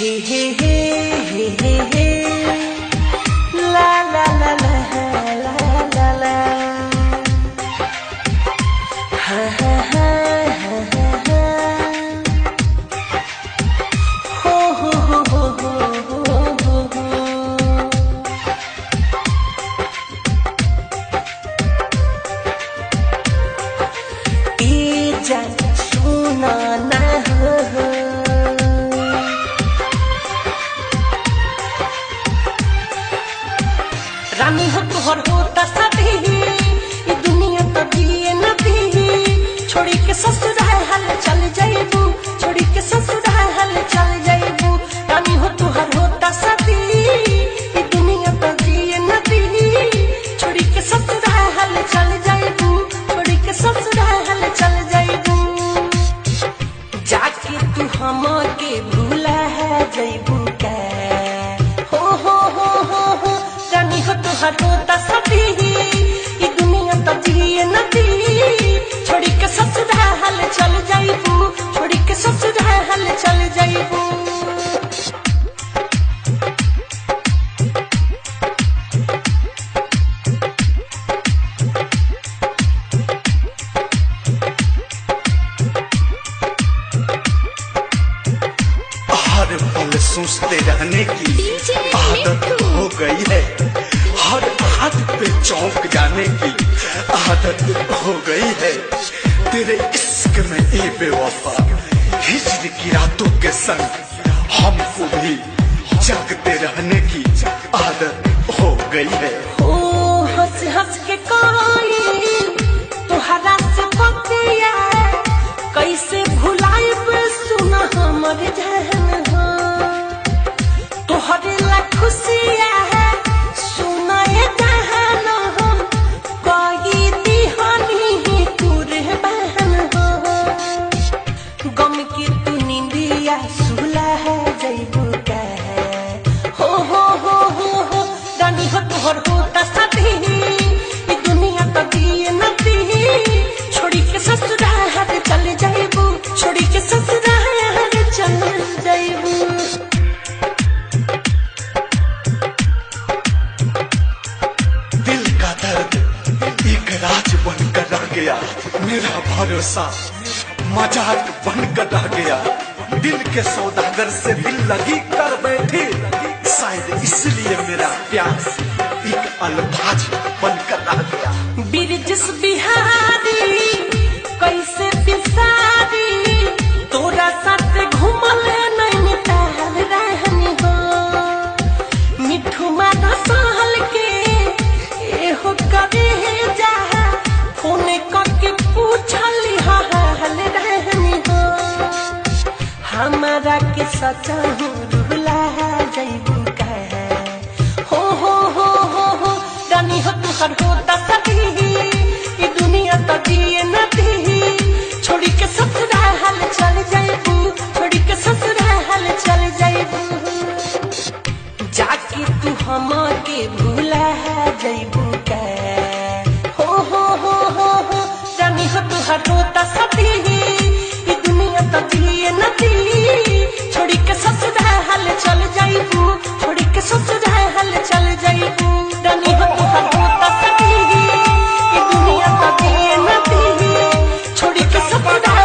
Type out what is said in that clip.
Hey hey hey hey hey hey, la la la la la la la, ha ha ha ha ha ha, ho ho ho ho ho ho ho. Ija suna na ho ho. रानी हो तुहर होता शादी, ये दुनिया तो जिए न दी। छोड़ी के ससुराल हाल चल जाइबू, छोड़ी के ससुराल हाल चल जाइबू। रानी हो तुहर होता शादी, ये दुनिया तो जिए न दी। छोड़ी के ससुराल हाल चल जाइबू, छोड़ी के ससुराल हाल चल जाइबू। जाके तू हमके भूला है जाइबू के, हो हो हो हो हो। रानी हो तुहर होता शादी, ये दुनिया तो जिए न दी। छोड़ी के ससुराल हाल चल जाइबू, छोड़ी के ससुराल हाल चल जाइबू। हर पल सोचते रहने की आदत हो गई है, हर हाथ पे चौंक जाने की आदत हो गई है। तेरे इश्क में ए बेवफा हिजर की रातों के संग हमको भी जागते रहने की आदत हो गई है। ओ हंस हंस के कोई तुहरा से बतिया, कैसे भुलाइब सुना हमर जहन हो। तोहरे ला खुशिया है सुना ये जहन हो, कोई दीहानी तुरे बहन हो। गम की तू नींदिया सुला है जइबू के, हो हो हो हो हो। रानी हो तुहर होता शादी, ये दुनिया तो जिए न दी। छोड़ी के ससुराल हाल चल जाइबू, छोड़ी के ससुराल हाल चल जाइबू। दिल का दर्द एक राज बनकर रह गया, मेरा भरोसा मजाक बनकर रह गया। दिल के सौदागर से दिल लगी कर बैठी, शायद इसलिए मेरा प्यास एक अल्फाज बनकर रह गया। बिरजस बिहारी कैसे बिसारी, तोरा साथ घूमल नैनीताल रहनी हो। मिठू माना सहल के एहो करे जा, फोन करके पूछली हाल रहनी हो। हमारा के सचा रुला जइबू के, हो हो हो हो हो। रानी हो तुहर होता शादी, ये दुनिया तो जिए न दी। छोड़ी के ससुराल हाल चल जाइबू, छोड़ी के ससुराल हाल चल जाइबू। जाके तू हमके भूला जइबू के, हो हो हो हो हो। रानी हो तुहर होता शादी, ये दुनिया तो जिए न दी। छोड़ी के ससुराल हाल चल जाइबू, छोड़ी के ससुराल हाल चल जाइबू। रानी हो तुहर होता शादी, ये दुनिया तो जिए न दी। छोड़ी के ससुराल